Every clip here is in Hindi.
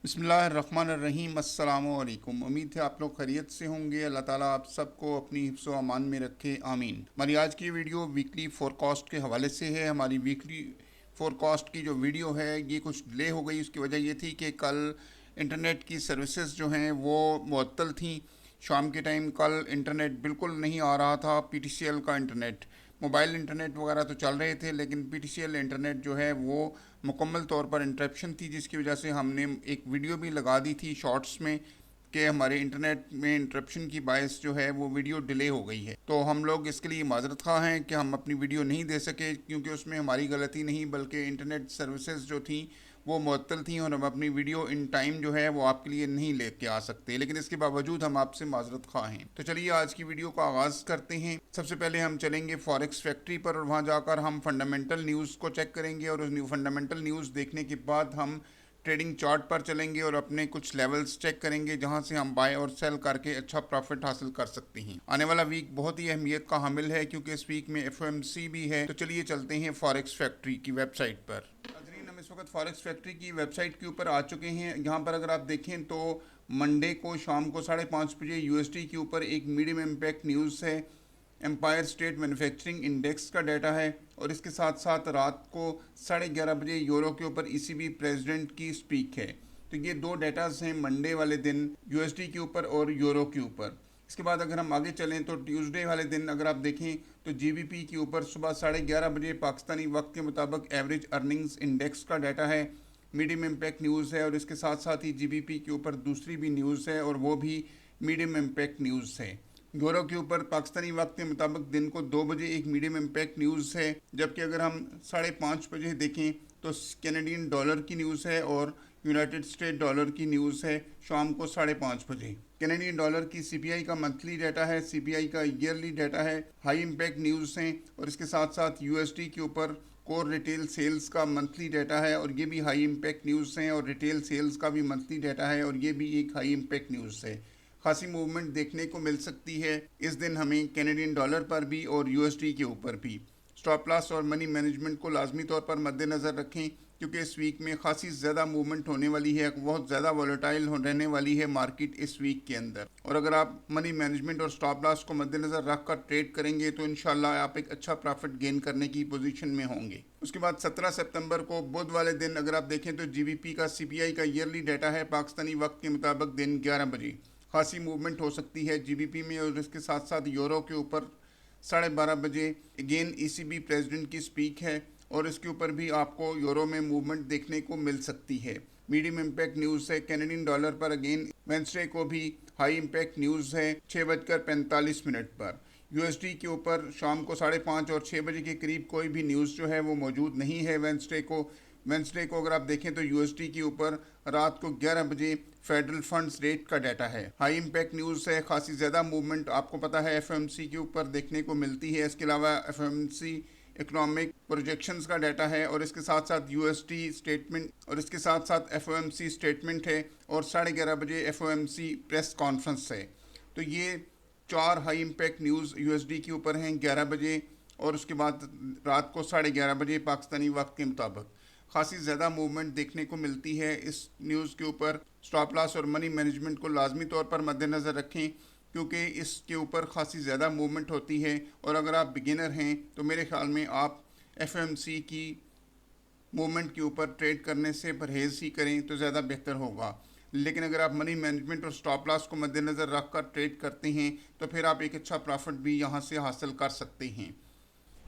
बिस्मिल्लाहिर्रहमानिर्रहीम अस्सलामुअलैकुम। उम्मीद है आप लोग खैरियत से होंगे। अल्लाह ताला आप सबको अपनी हिफ्ज़ व अमान में रखे, आमीन। हमारी आज की वीडियो वीकली फोरकास्ट के हवाले से है। हमारी वीकली फोरकास्ट की जो वीडियो है ये कुछ डिले हो गई। उसकी वजह ये थी कि कल इंटरनेट की सर्विसेज जो हैं वो मुअत्तल थी। शाम के टाइम कल इंटरनेट बिल्कुल नहीं आ रहा था। पीटीसीएल का इंटरनेट, मोबाइल इंटरनेट वगैरह तो चल रहे थे, लेकिन पीटीसीएल इंटरनेट जो है वो मुकम्मल तौर पर इंटरप्शन थी, जिसकी वजह से हमने एक वीडियो भी लगा दी थी शॉर्ट्स में कि हमारे इंटरनेट में इंटरप्शन की बायस जो है वो वीडियो डिले हो गई है। तो हम लोग इसके लिए माजरत खा हैं कि हम अपनी वीडियो नहीं दे सके, क्योंकि उसमें हमारी गलती नहीं बल्कि इंटरनेट सर्विसेज जो थी वो मुअत्तल थी और हम अपनी वीडियो इन टाइम जो है वो आपके लिए नहीं लेके आ सकते। लेकिन इसके बावजूद हम आपसे माजरत खा हैं। तो चलिए आज की वीडियो का आगाज़ करते हैं। सबसे पहले हम चलेंगे फॉरेक्स फैक्ट्री पर और वहाँ जाकर हम फंडामेंटल न्यूज़ को चेक करेंगे और उस फंडामेंटल न्यूज़ देखने के बाद हम ट्रेडिंग चार्ट पर चलेंगे और अपने कुछ लेवल्स चेक करेंगे जहां से हम बाय और सेल करके अच्छा प्रॉफिट हासिल कर सकते हैं। आने वाला वीक बहुत ही अहमियत का हामिल है क्योंकि इस वीक में एफओएमसी भी है। तो चलिए चलते हैं फॉरेक्स फैक्ट्री की वेबसाइट पर। नाज़रीन, हम इस वक्त फॉरेक्स फैक्ट्री की वेबसाइट के ऊपर आ चुके हैं। यहाँ पर अगर आप देखें तो मंडे को शाम को 5:30 बजे यूएसडी के ऊपर एक मीडियम इम्पैक्ट न्यूज़ है। एम्पायर स्टेट मैन्युफैक्चरिंग इंडेक्स का डाटा है और इसके साथ साथ रात को 11:30 बजे यूरो के ऊपर ईसीबी प्रेसिडेंट की स्पीक है। तो ये दो डाटाज हैं मंडे वाले दिन यूएसडी के ऊपर और यूरो के ऊपर। इसके बाद अगर हम आगे चलें तो ट्यूसडे वाले दिन अगर आप देखें तो जीबीपी के ऊपर सुबह 11:30 बजे पाकिस्तानी वक्त के मुताबिक एवरेज अर्निंग्स इंडेक्स का डाटा है, मीडियम इम्पैक्ट न्यूज़ है और इसके साथ साथ ही जीबीपी के ऊपर दूसरी भी न्यूज़ है और वो भी मीडियम इम्पैक्ट न्यूज़ है। यूरो के ऊपर पाकिस्तानी वक्त के मुताबिक दिन को 2 बजे एक मीडियम इम्पैक्ट न्यूज़ है, जबकि अगर हम 5:30 बजे देखें तो कैनेडियन डॉलर की न्यूज़ है और यूनाइटेड स्टेट डॉलर की न्यूज़ है शाम को 5:30 बजे। कैनेडियन डॉलर की सीपीआई का मंथली डाटा है, सीपीआई का ईयरली डाटा है, हाई इम्पैक्ट न्यूज़ हैं और इसके साथ साथ यूएसडी के ऊपर कोर रिटेल सेल्स का मंथली डाटा है और ये भी हाई इम्पैक्ट न्यूज़ हैं और रिटेल सेल्स का भी मंथली डाटा है और ये भी एक हाई इम्पैक्ट न्यूज़ है। खासी मूवमेंट देखने को मिल सकती है इस दिन हमें कैनेडियन डॉलर पर भी और यूएसडी के ऊपर भी। स्टॉप लॉस और मनी मैनेजमेंट को लाजमी तौर पर मद्देनज़र रखें क्योंकि इस वीक में खासी ज़्यादा मूवमेंट होने वाली है, बहुत ज़्यादा वॉलेटाइल रहने वाली है मार्केट इस वीक के अंदर। और अगर आप मनी मैनेजमेंट और स्टॉप लॉस को मद्देनज़र रख कर ट्रेड करेंगे तो इंशाल्लाह आप एक अच्छा प्रॉफिट गेन करने की पोजीशन में होंगे। उसके बाद 17 सितंबर को बुध वाले दिन अगर आप देखें तो जीबीपी का सीपीआई का ईयरली डाटा है पाकिस्तानी वक्त के मुताबिक दिन 11 बजे। खासी मूवमेंट हो सकती है जीबीपी में और इसके साथ साथ यूरो के ऊपर 12:30 बजे अगेन ईसीबी प्रेसिडेंट की स्पीक है और इसके ऊपर भी आपको यूरो में मूवमेंट देखने को मिल सकती है। मीडियम इम्पैक्ट न्यूज़ है कैनेडियन डॉलर पर अगेन वेंसडे को भी हाई इम्पैक्ट न्यूज़ है 6:45 पर। यूएसडी के ऊपर शाम को 5:30 और 6 बजे के करीब कोई भी न्यूज़ जो है वो मौजूद नहीं है। वेंसडे को अगर आप देखें तो यूएसडी के ऊपर रात को 11 बजे फेडरल फंड्स रेट का डाटा है। हाई इम्पैक्ट न्यूज़ है, खासी ज़्यादा मूवमेंट आपको पता है एफओएमसी के ऊपर देखने को मिलती है। इसके अलावा एफओएमसी इकोनॉमिक प्रोजेक्शंस का डाटा है और इसके साथ साथ यूएसडी स्टेटमेंट और इसके साथ साथ एफओएमसी स्टेटमेंट है और 11:30 बजे एफओएमसी प्रेस कॉन्फ्रेंस है। तो ये 4 हाई इम्पैक्ट न्यूज़ यूएसडी के ऊपर हैं 11 बजे और उसके बाद रात को 11:30 बजे पाकिस्तानी वक्त के मुताबिक। खासी ज़्यादा मूवमेंट देखने को मिलती है इस न्यूज़ के ऊपर। स्टॉप लॉस और मनी मैनेजमेंट को लाजमी तौर पर मद्देनज़र रखें क्योंकि इसके ऊपर खासी ज़्यादा मूवमेंट होती है और अगर आप बिगिनर हैं तो मेरे ख्याल में आप एफएमसी की मूवमेंट के ऊपर ट्रेड करने से परहेज़ ही करें तो ज़्यादा बेहतर होगा। लेकिन अगर आप मनी मैनेजमेंट और स्टॉप लॉस को मद्देनज़र रख कर ट्रेड करते हैं तो फिर आप एक अच्छा प्रॉफिट भी यहाँ से हासिल कर सकते हैं।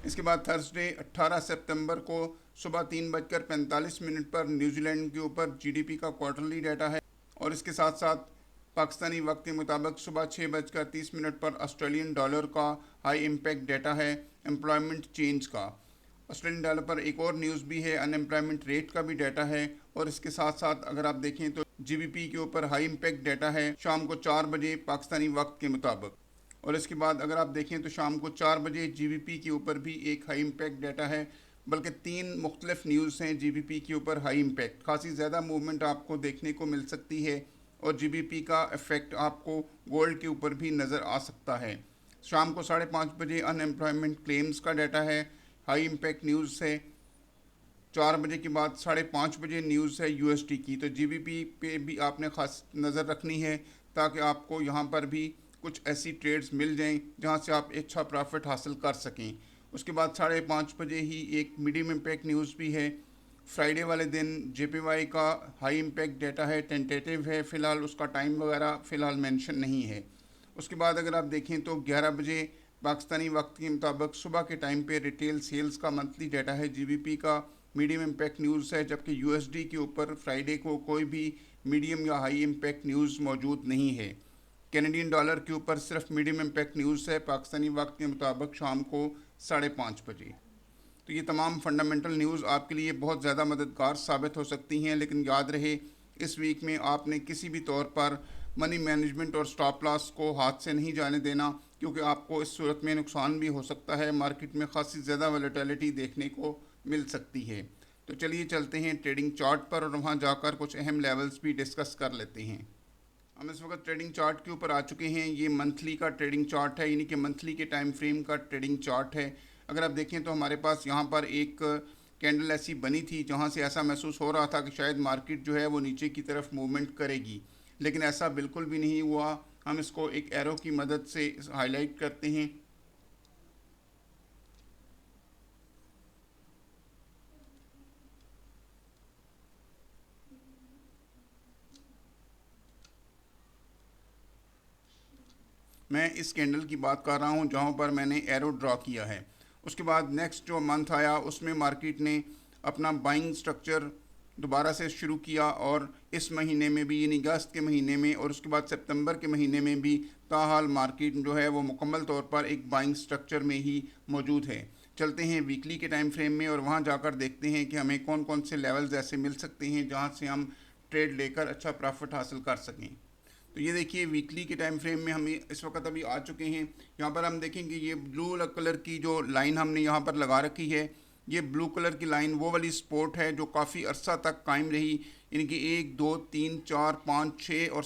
इसके बाद थर्सडे 18 सितंबर को सुबह 3:45 पर न्यूजीलैंड के ऊपर जीडीपी का क्वार्टरली डाटा है और इसके साथ साथ पाकिस्तानी वक्त के मुताबिक सुबह 6:30 पर ऑस्ट्रेलियन डॉलर का हाई इम्पैक्ट डाटा है एम्प्लॉयमेंट चेंज का। ऑस्ट्रेलियन डॉलर पर एक और न्यूज़ भी है, अनएम्प्लॉयमेंट रेट का भी डाटा है और इसके साथ साथ अगर आप देखें तो जीबीपी के ऊपर हाई इम्पैक्ट डाटा है शाम को 4 बजे पाकिस्तानी वक्त के मुताबिक। और इसके बाद अगर आप देखें तो शाम को 4 बजे जीबीपी के ऊपर भी एक हाई इम्पैक्ट डाटा है, बल्कि 3 मुख्तलिफ न्यूज़ हैं जीबीपी के ऊपर हाई इम्पैक्ट। खासी ज़्यादा मूवमेंट आपको देखने को मिल सकती है और जीबीपी का इफ़ेक्ट आपको गोल्ड के ऊपर भी नज़र आ सकता है। शाम को 5:30 बजे अनएम्प्लॉयमेंट क्लेम्स का डाटा है, हाई इम्पैक्ट न्यूज़ है 4 बजे के बाद 5:30 बजे न्यूज़ है यूएसडी की। तो जीबीपी पे भी आपने खास नज़र रखनी है ताकि आपको यहाँ पर भी कुछ ऐसी ट्रेड्स मिल जाएं जहाँ से आप अच्छा प्रॉफिट हासिल कर सकें। उसके बाद 5:30 बजे ही एक मीडियम इम्पैक्ट न्यूज़ भी है। फ्राइडे वाले दिन जेपीवाई का हाई इम्पैक्ट डेटा है, टेंटेटिव है, फ़िलहाल उसका टाइम वगैरह फ़िलहाल मेंशन नहीं है। उसके बाद अगर आप देखें तो 11 बजे पाकिस्तानी वक्त के मुताबिक सुबह के टाइम पे रिटेल सेल्स का मंथली डाटा है जीबीपी का, मीडियम इम्पैक्ट न्यूज़ है, जबकि यूएसडी के ऊपर फ्राइडे को कोई भी मीडियम या हाई इम्पैक्ट न्यूज़ मौजूद नहीं है। कैनेडियन डॉलर के ऊपर सिर्फ मीडियम इम्पैक्ट न्यूज़ है पाकिस्तानी वक्त के मुताबिक शाम को 5:30 बजे। तो ये तमाम फंडामेंटल न्यूज़ आपके लिए बहुत ज़्यादा मददगार साबित हो सकती हैं, लेकिन याद रहे इस वीक में आपने किसी भी तौर पर मनी मैनेजमेंट और स्टॉप लॉस को हाथ से नहीं जाने देना, क्योंकि आपको इस सूरत में नुकसान भी हो सकता है। मार्केट में खासी ज़्यादा वॉलेटिलिटी देखने को मिल सकती है। तो चलिए चलते हैं ट्रेडिंग चार्ट पर और वहाँ जाकर कुछ अहम लेवल्स भी डिस्कस कर लेते हैं। हम इस वक्त ट्रेडिंग चार्ट के ऊपर आ चुके हैं। ये मंथली का ट्रेडिंग चार्ट है, यानी कि मंथली के टाइम फ्रेम का ट्रेडिंग चार्ट है। अगर आप देखें तो हमारे पास यहाँ पर एक कैंडल ऐसी बनी थी जहाँ से ऐसा महसूस हो रहा था कि शायद मार्केट जो है वो नीचे की तरफ मूवमेंट करेगी, लेकिन ऐसा बिल्कुल भी नहीं हुआ। हम इसको एक एरो की मदद से हाईलाइट करते हैं। मैं इस कैंडल की बात कर रहा हूँ जहाँ पर मैंने एरो ड्रॉ किया है। उसके बाद नेक्स्ट जो मंथ आया उसमें मार्केट ने अपना बाइंग स्ट्रक्चर दोबारा से शुरू किया, और इस महीने में भी यानी अगस्त के महीने में और उसके बाद सितंबर के महीने में भी ताहाल मार्केट जो है वो मुकम्मल तौर पर एक बाइंग स्ट्रक्चर में ही मौजूद है। चलते हैं वीकली के टाइम फ्रेम में और वहाँ जाकर देखते हैं कि हमें कौन कौन से लेवल्स ऐसे मिल सकते हैं जहाँ से हम ट्रेड लेकर अच्छा प्रॉफिट हासिल कर सकें। तो ये देखिए वीकली के टाइम फ्रेम में हमें इस वक्त अभी आ चुके हैं। यहाँ पर हम देखेंगे ये ब्लू कलर की जो लाइन हमने यहाँ पर लगा रखी है, ये ब्लू कलर की लाइन वो वाली सपोर्ट है जो काफ़ी अरसा तक कायम रही, यानी कि 1 2 3 4 5 6 और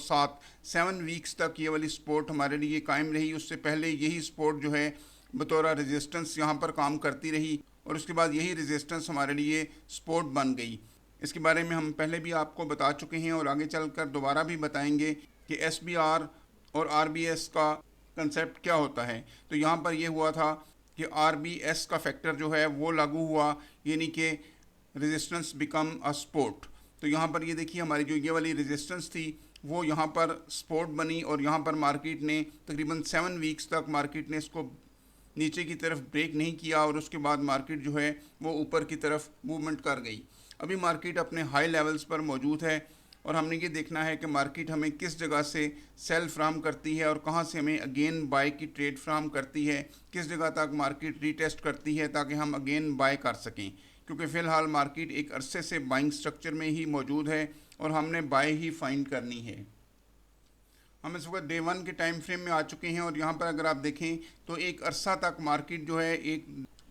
7 वीक्स तक ये वाली सपोर्ट हमारे लिए कायम रही। उससे पहले यही सपोर्ट जो है बतौर रेजिस्टेंस यहाँ पर काम करती रही, और उसके बाद यही रेजिस्टेंस हमारे लिए सपोर्ट बन गई। इसके बारे में हम पहले भी आपको बता चुके हैं और आगे चलकर दोबारा भी बताएंगे कि एसबीआर और आरबीएस का कंसेप्ट क्या होता है। तो यहाँ पर ये हुआ था कि आरबीएस का फैक्टर जो है वो लागू हुआ, यानी कि रेजिस्टेंस बिकम अ सपोर्ट। तो यहाँ पर ये देखिए हमारी जो ये वाली रेजिस्टेंस थी वो यहाँ पर सपोर्ट बनी, और यहाँ पर मार्केट ने तकरीबन 7 वीक्स तक मार्केट ने इसको नीचे की तरफ ब्रेक नहीं किया, और उसके बाद मार्केट जो है वो ऊपर की तरफ मूवमेंट कर गई। अभी मार्केट अपने हाई लेवल्स पर मौजूद है, और हमने ये देखना है कि मार्केट हमें किस जगह से सेल फ्राहम करती है और कहाँ से हमें अगेन बाय की ट्रेड फ्राहम करती है, किस जगह तक मार्केट रीटेस्ट करती है ताकि हम अगेन बाय कर सकें। क्योंकि फ़िलहाल मार्केट एक अरसे से बाइंग स्ट्रक्चर में ही मौजूद है और हमने बाय ही फाइंड करनी है। हम इस वक्त डे 1 के टाइम फ्रेम में आ चुके हैं, और यहाँ पर अगर आप देखें तो एक अरसा तक मार्केट जो है एक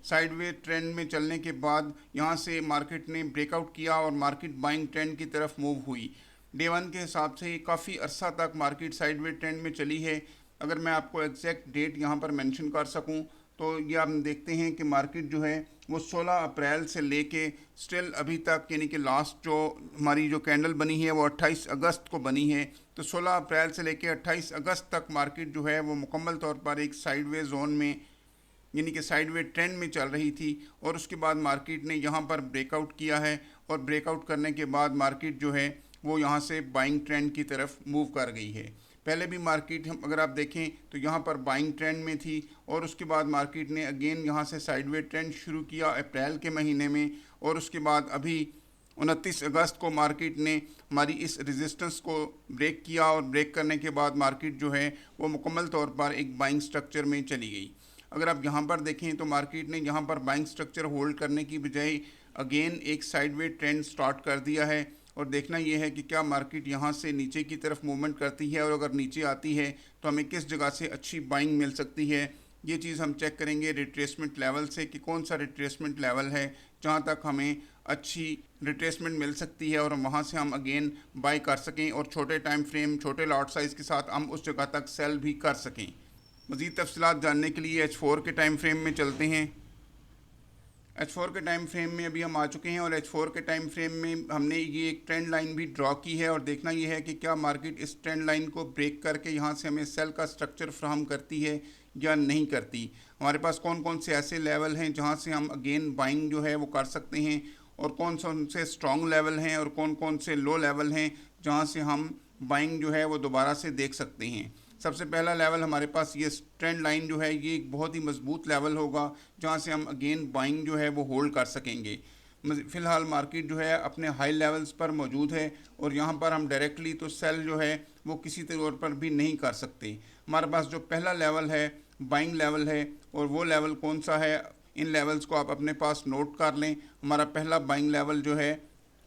साइडवे ट्रेंड में चलने के बाद यहाँ से मार्केट ने ब्रेकआउट किया और मार्केट बाइंग ट्रेंड की तरफ मूव हुई। डे 1 के हिसाब से काफ़ी अरसा तक मार्केट साइडवे ट्रेंड में चली है। अगर मैं आपको एग्जैक्ट डेट यहाँ पर मेंशन कर सकूँ तो ये आप देखते हैं कि मार्केट जो है वो 16 अप्रैल से लेके स्टिल अभी तक, यानी कि लास्ट जो हमारी जो कैंडल बनी है वो 28 अगस्त को बनी है। तो 16 अप्रैल से लेके 28 अगस्त तक मार्केट जो है वो मुकम्मल तौर पर एक साइडवे जोन में, यानी कि साइडवे ट्रेंड में चल रही थी, और उसके बाद मार्केट ने यहाँ पर ब्रेकआउट किया है, और ब्रेकआउट करने के बाद मार्केट जो है वो यहाँ से बाइंग ट्रेंड की तरफ मूव कर गई है। पहले भी मार्केट हम अगर आप देखें तो यहाँ पर बाइंग ट्रेंड में थी, और उसके बाद मार्केट ने अगेन यहाँ से साइडवे ट्रेंड शुरू किया अप्रैल के महीने में, और उसके बाद अभी 29 अगस्त को मार्केट ने हमारी इस रेजिस्टेंस को ब्रेक किया, और ब्रेक करने के बाद मार्केट जो है वो मुकम्मल तौर पर एक बाइंग स्ट्रक्चर में चली गई। अगर आप यहाँ पर देखें तो मार्केट ने यहाँ पर बाइंग स्ट्रक्चर होल्ड करने की बजाय अगेन एक साइडवे ट्रेंड स्टार्ट कर दिया है, और देखना यह है कि क्या मार्केट यहाँ से नीचे की तरफ मूवमेंट करती है, और अगर नीचे आती है तो हमें किस जगह से अच्छी बाइंग मिल सकती है। ये चीज़ हम चेक करेंगे रिट्रेसमेंट लेवल से कि कौन सा रिट्रेसमेंट लेवल है जहाँ तक हमें अच्छी रिट्रेसमेंट मिल सकती है और वहाँ से हम अगेन बाय कर सकें, और छोटे टाइम फ्रेम छोटे लॉट साइज़ के साथ हम उस जगह तक सेल भी कर सकें। मज़ीद तफसीलात जानने के लिए H4 के टाइम फ्रेम में चलते हैं। H4 के टाइम फ्रेम में अभी हम आ चुके हैं और H4 के टाइम फ्रेम में हमने ये एक ट्रेंड लाइन भी ड्रॉ की है और देखना ये है कि क्या मार्केट इस ट्रेंड लाइन को ब्रेक करके यहाँ से हमें सेल का स्ट्रक्चर फ्राहम करती है या नहीं करती। हमारे पास कौन कौन से ऐसे लेवल हैं जहाँ से हम अगेन बाइंग जो है वो कर सकते हैं और कौन से स्ट्रॉन्ग लेवल हैं और कौन कौन से लो लेवल हैं जहाँ से हम बाइंग जो है वो दोबारा से देख सकते हैं। सबसे पहला लेवल हमारे पास ये ट्रेंड लाइन जो है ये एक बहुत ही मजबूत लेवल होगा जहाँ से हम अगेन बाइंग जो है वो होल्ड कर सकेंगे। फ़िलहाल मार्केट जो है अपने हाई लेवल्स पर मौजूद है और यहाँ पर हम डायरेक्टली तो सेल जो है वो किसी तौर पर भी नहीं कर सकते। हमारे पास जो पहला लेवल है बाइंग लेवल है और वो लेवल कौन सा है, इन लेवल्स को आप अपने पास नोट कर लें। हमारा पहला बाइंग लेवल जो है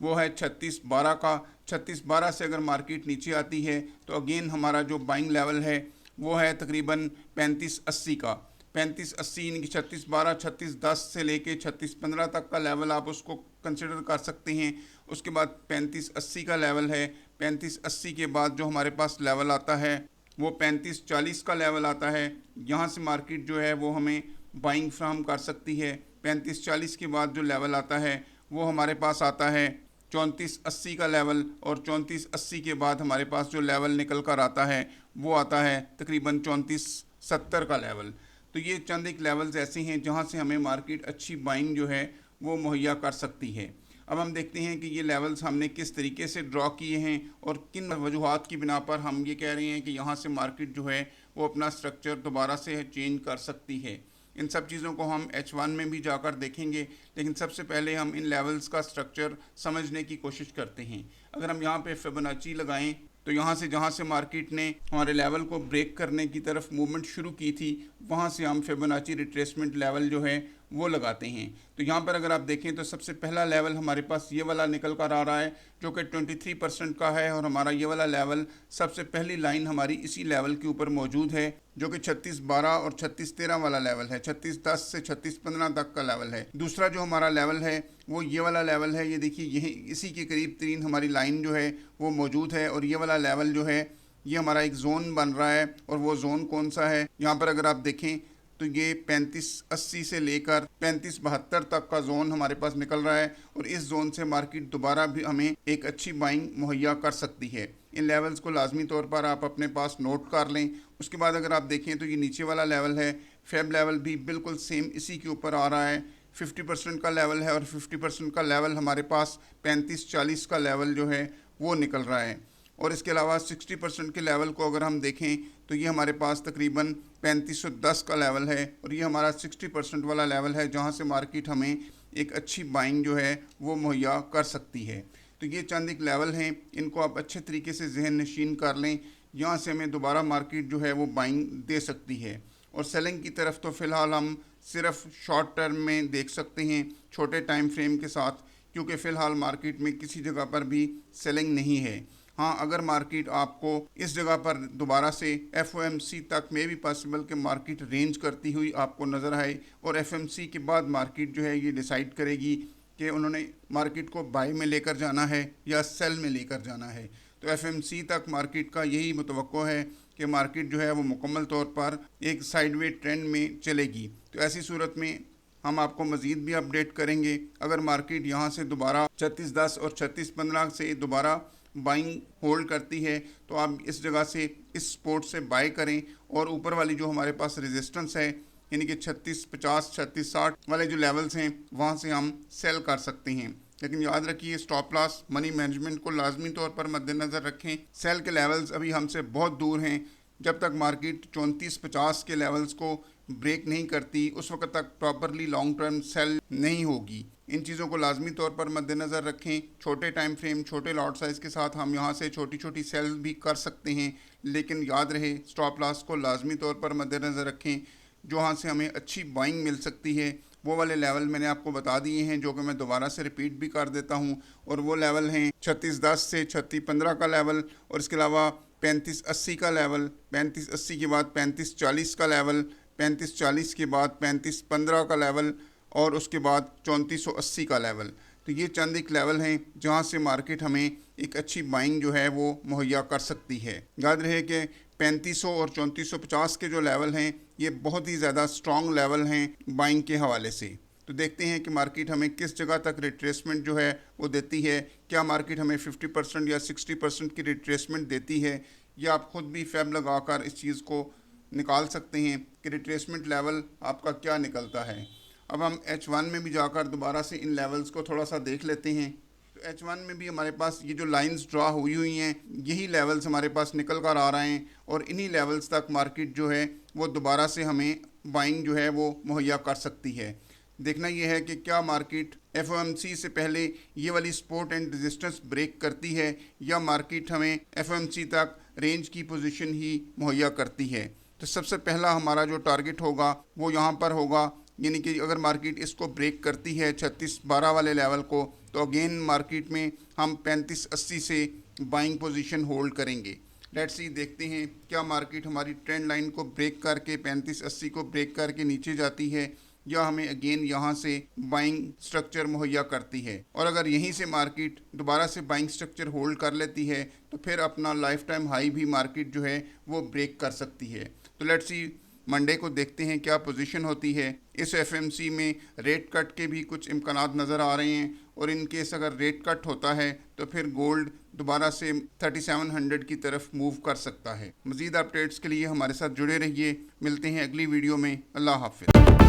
वो है 3612 का। 3612 से अगर मार्केट नीचे आती है तो अगेन हमारा जो बाइंग लेवल है वो है तकरीबन 3580 का। 3580 यानी कि 3612 3610 से लेके 3615 तक का लेवल आप उसको कंसिडर कर सकते हैं। उसके बाद 3580 का लेवल है। 3580 के बाद जो हमारे पास लेवल आता है वो 3540 का लेवल आता है। यहाँ से मार्केट जो है वो हमें बाइंग फ्राहम कर सकती है। 3540 के बाद जो लेवल आता है वो हमारे पास आता है 3480 का लेवल और 3480 के बाद हमारे पास जो लेवल निकल कर आता है वो आता है तकरीबन 3470 का लेवल। तो ये चंद एक लेवल्स ऐसे हैं जहाँ से हमें मार्केट अच्छी बाइंग जो है वो मुहैया कर सकती है। अब हम देखते हैं कि ये लेवल्स हमने किस तरीके से ड्रॉ किए हैं और किन वजूहात की बिना पर हम ये कह रहे हैं कि यहाँ से मार्केट जो है वो अपना स्ट्रक्चर दोबारा से चेंज कर सकती है। इन सब चीज़ों को हम H1 में भी जाकर देखेंगे, लेकिन सबसे पहले हम इन लेवल्स का स्ट्रक्चर समझने की कोशिश करते हैं। अगर हम यहाँ पे फिबोनाची लगाएं तो यहाँ से जहाँ से मार्केट ने हमारे लेवल को ब्रेक करने की तरफ मूवमेंट शुरू की थी वहाँ से हम फिबोनाची रिट्रेसमेंट लेवल जो है वो लगाते हैं। तो यहाँ पर अगर आप देखें तो सबसे पहला लेवल हमारे पास ये वाला निकल कर आ रहा है जो कि 23% का है और हमारा ये वाला लेवल सबसे पहली लाइन हमारी इसी लेवल के ऊपर मौजूद है जो कि 3612 और 3613 वाला लेवल है। 3610 से 3615 तक का लेवल है। दूसरा जो हमारा लेवल है वो ये वाला लेवल है। ये देखिए यही इसी के करीब तरीन हमारी लाइन जो है वो मौजूद है और ये वाला लेवल जो है ये हमारा एक जोन बन रहा है और वो जोन कौन सा है, यहाँ पर अगर आप देखें तो ये 3580 से लेकर 3572 तक का जोन हमारे पास निकल रहा है और इस जोन से मार्केट दोबारा भी हमें एक अच्छी बाइंग मुहैया कर सकती है। इन लेवल्स को लाजमी तौर पर आप अपने पास नोट कर लें। उसके बाद अगर आप देखें तो ये नीचे वाला लेवल है फेब लेवल भी बिल्कुल सेम इसी के ऊपर आ रहा है। 50% का लेवल है और 50% का लेवल हमारे पास 3540 का लेवल जो है वो निकल रहा है। और इसके अलावा 60% के लेवल को अगर हम देखें तो ये हमारे पास तकरीबन 3510 का लेवल है और ये हमारा 60% वाला लेवल है जहाँ से मार्केट हमें एक अच्छी बाइंग जो है वो मुहैया कर सकती है। तो ये चंद एक लेवल हैं, इनको आप अच्छे तरीके से जहन नशीन कर लें। यहाँ से हमें दोबारा मार्केट जो है वो बाइंग दे सकती है। और सेलिंग की तरफ तो फ़िलहाल हम सिर्फ शॉर्ट टर्म में देख सकते हैं छोटे टाइम फ्रेम के साथ, क्योंकि फ़िलहाल मार्केट में किसी जगह पर भी सेलिंग नहीं है। हाँ, अगर मार्केट आपको इस जगह पर दोबारा से FOMC तक में भी पॉसिबल कि मार्केट रेंज करती हुई आपको नज़र आए और FOMC के बाद मार्केट जो है ये डिसाइड करेगी कि उन्होंने मार्केट को बाय में लेकर जाना है या सेल में लेकर जाना है। तो FOMC तक मार्केट का यही मुतवक्को है कि मार्केट जो है वो मुकम्मल तौर पर एक साइडवे ट्रेंड में चलेगी। तो ऐसी सूरत में हम आपको मज़ीद भी अपडेट करेंगे। अगर मार्केट यहाँ से दोबारा 3610 और 3615 से दोबारा बाइंग होल्ड करती है तो आप इस जगह से इस सपोर्ट से बाय करें और ऊपर वाली जो हमारे पास रेजिस्टेंस है यानी कि 3650 3660 वाले जो लेवल्स हैं वहाँ से हम सेल कर सकते हैं। लेकिन याद रखिए स्टॉप लॉस मनी मैनेजमेंट को लाजमी तौर पर मद्देनज़र रखें। सेल के लेवल्स अभी हमसे बहुत दूर हैं। जब तक मार्केट 3450 के लेवल्स को ब्रेक नहीं करती उस वक्त तक प्रॉपरली लॉन्ग टर्म सेल नहीं होगी। इन चीज़ों को लाजमी तौर पर मद्देनज़र रखें। छोटे टाइम फ्रेम छोटे लॉट साइज़ के साथ हम यहाँ से छोटी छोटी सेल भी कर सकते हैं, लेकिन याद रहे स्टॉप लॉस को लाजमी तौर पर मद्देनज़र रखें। जहाँ से हमें अच्छी बाइंग मिल सकती है वो वाले लेवल मैंने आपको बता दिए हैं जो कि मैं दोबारा से रिपीट भी कर देता हूँ और वो लेवल हैं 3610 से 3615 का लेवल और इसके अलावा 3580 का लेवल, 3580 के बाद 3540 का लेवल, 3540 के बाद 3515 का लेवल और उसके बाद 3480 का लेवल। तो ये चंद एक लेवल हैं जहाँ से मार्केट हमें एक अच्छी बाइंग जो है वो मुहैया कर सकती है। याद रहे कि 3500 और 3450 के जो लेवल हैं ये बहुत ही ज़्यादा स्ट्रॉन्ग लेवल हैं बाइंग के हवाले से। तो देखते हैं कि मार्केट हमें किस जगह तक रिट्रेसमेंट जो है वो देती है। क्या मार्केट हमें 50% या 60% की रिट्रेसमेंट देती है, या आप खुद भी फैब लगाकर इस चीज़ को निकाल सकते हैं कि रिट्रेसमेंट लेवल आपका क्या निकलता है। अब हम H1 में भी जाकर दोबारा से इन लेवल्स को थोड़ा सा देख लेते हैं। तो H1 में भी हमारे पास ये जो लाइंस ड्रा हुई हैं, यही लेवल्स हमारे पास निकल कर आ रहे हैं और इन्हीं लेवल्स तक मार्केट जो है वो दोबारा से हमें बाइंग जो है वो मुहैया कर सकती है। देखना यह है कि क्या मार्केट FOMC से पहले ये वाली सपोर्ट एंड रेजिस्टेंस ब्रेक करती है, या मार्केट हमें FOMC तक रेंज की पोजीशन ही मुहैया करती है। तो सबसे पहला हमारा जो टारगेट होगा वो यहाँ पर होगा, यानी कि अगर मार्केट इसको ब्रेक करती है 3612 वाले लेवल को, तो अगेन मार्केट में हम 3580 से बाइंग पोजीशन होल्ड करेंगे। लेट्स सी, देखते हैं क्या मार्केट हमारी ट्रेंड लाइन को ब्रेक करके 3580 को ब्रेक करके नीचे जाती है, या हमें अगेन यहाँ से बाइंग स्ट्रक्चर मुहैया करती है। और अगर यहीं से मार्केट दोबारा से बाइंग स्ट्रक्चर होल्ड कर लेती है तो फिर अपना लाइफ टाइम हाई भी मार्केट जो है वो ब्रेक कर सकती है। तो लेट्स सी, मंडे को देखते हैं क्या पोजीशन होती है। इस FMC में रेट कट के भी कुछ इम्कानात नज़र आ रहे हैं, और इन केस अगर रेट कट होता है तो फिर गोल्ड दोबारा से 3700 की तरफ मूव कर सकता है। मज़ीद अपडेट्स के लिए हमारे साथ जुड़े रहिए। मिलते हैं अगली वीडियो में। अल्लाह हाफ़िज़।